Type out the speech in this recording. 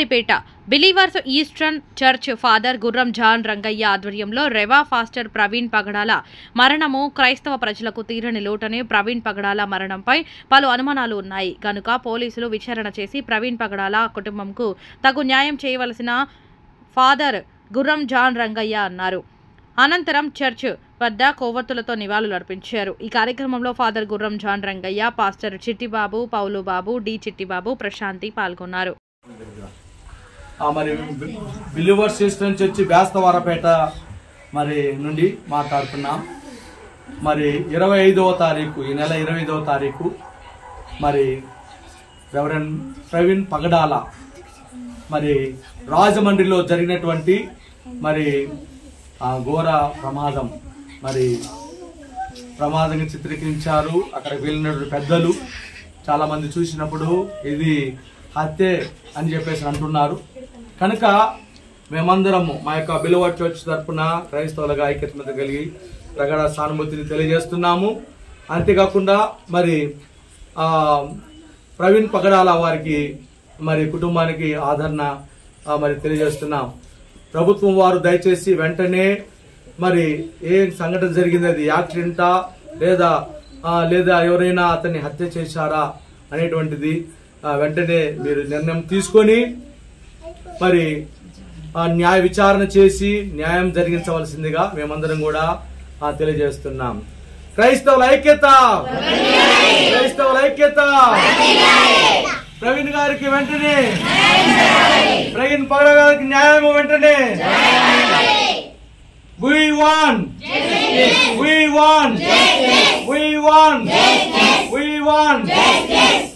Kummaripeta believers eastern church father గుర్రం John Rangayya ఆధ్వర్యంలో రెవా faster Praveen పగడాల మరణము క్రైస్తవ ప్రజలకు తీరని లోటనే. ప్రవీణ్ పగడాల మరణంపై పలు అనుమానాలు ఉన్నాయి కనుక పోలీసులు విచారణ చేసి ప్రవీణ్ పగడాల కుటుంబంకు తగు న్యాయం చేయవలసిన ఫాదర్ గుర్రం జాన్ రంగయ్య అన్నారు. అనంతరం చర్చ్ వద్ద కొవ్వొత్తులతో నివాళులర్పించారు. ఈ కార్యక్రమంలో ఫాదర్ గుర్రం జాన్ రంగయ్య, పాస్టర్ చిట్టిబాబు, పౌలు బాబు, డి చిట్టిబాబు, ప్రశాంతి పాల్గొన్నారు. మరి బిలీవర్స్ ఈస్టర్న్ చర్చి బేస్తవారపేట మరి నుండి మాట్లాడుతున్నాం. మరి 25వ తారీఖు, ఈ నెల 25వ తారీఖు మరి రెవరెండ్ ప్రవీణ్ పగడాల మరి రాజమండ్రిలో జరిగినటువంటి మరి ఘోర ప్రమాదం, మరి ప్రమాదంగా చిత్రీకరించారు. అక్కడికి వెళ్ళినటువంటి పెద్దలు చాలా మంది చూసినప్పుడు ఇది హత్యే అని చెప్పేసి అంటున్నారు. కనుక మేమందరము మా యొక్క బిలీవర్స్ చర్చ్ తరఫున క్రైస్తవులుగా ఐక్యత కలిగి ప్రగాఢ సానుభూతిని తెలియజేస్తున్నాము. అంతేకాకుండా మరి ప్రవీణ్ పగడాల వారికి మరి కుటుంబానికి ఆదరణ మరి తెలియజేస్తున్నాం. ప్రభుత్వం వారు దయచేసి వెంటనే మరి ఏ సంఘటన జరిగింది, అది యాక్సిడెంటా లేదా ఎవరైనా అతన్ని హత్య చేశారా అనేటువంటిది వెంటనే మీరు నిర్ణయం తీసుకొని మరి న్యాయ విచారణ చేసి న్యాయం జరిగించవలసిందిగా మేమందరం కూడా తెలియజేస్తున్నాం. క్రైస్తవుల ఐక్యత, క్రైస్తవుల ఐక్యత. ప్రవీణ్ గారికి వెంటనే, ప్రవీణ్ పగడాల గారికి న్యాయం వెంటనే. We want justice. We want justice. We want justice. We want justice.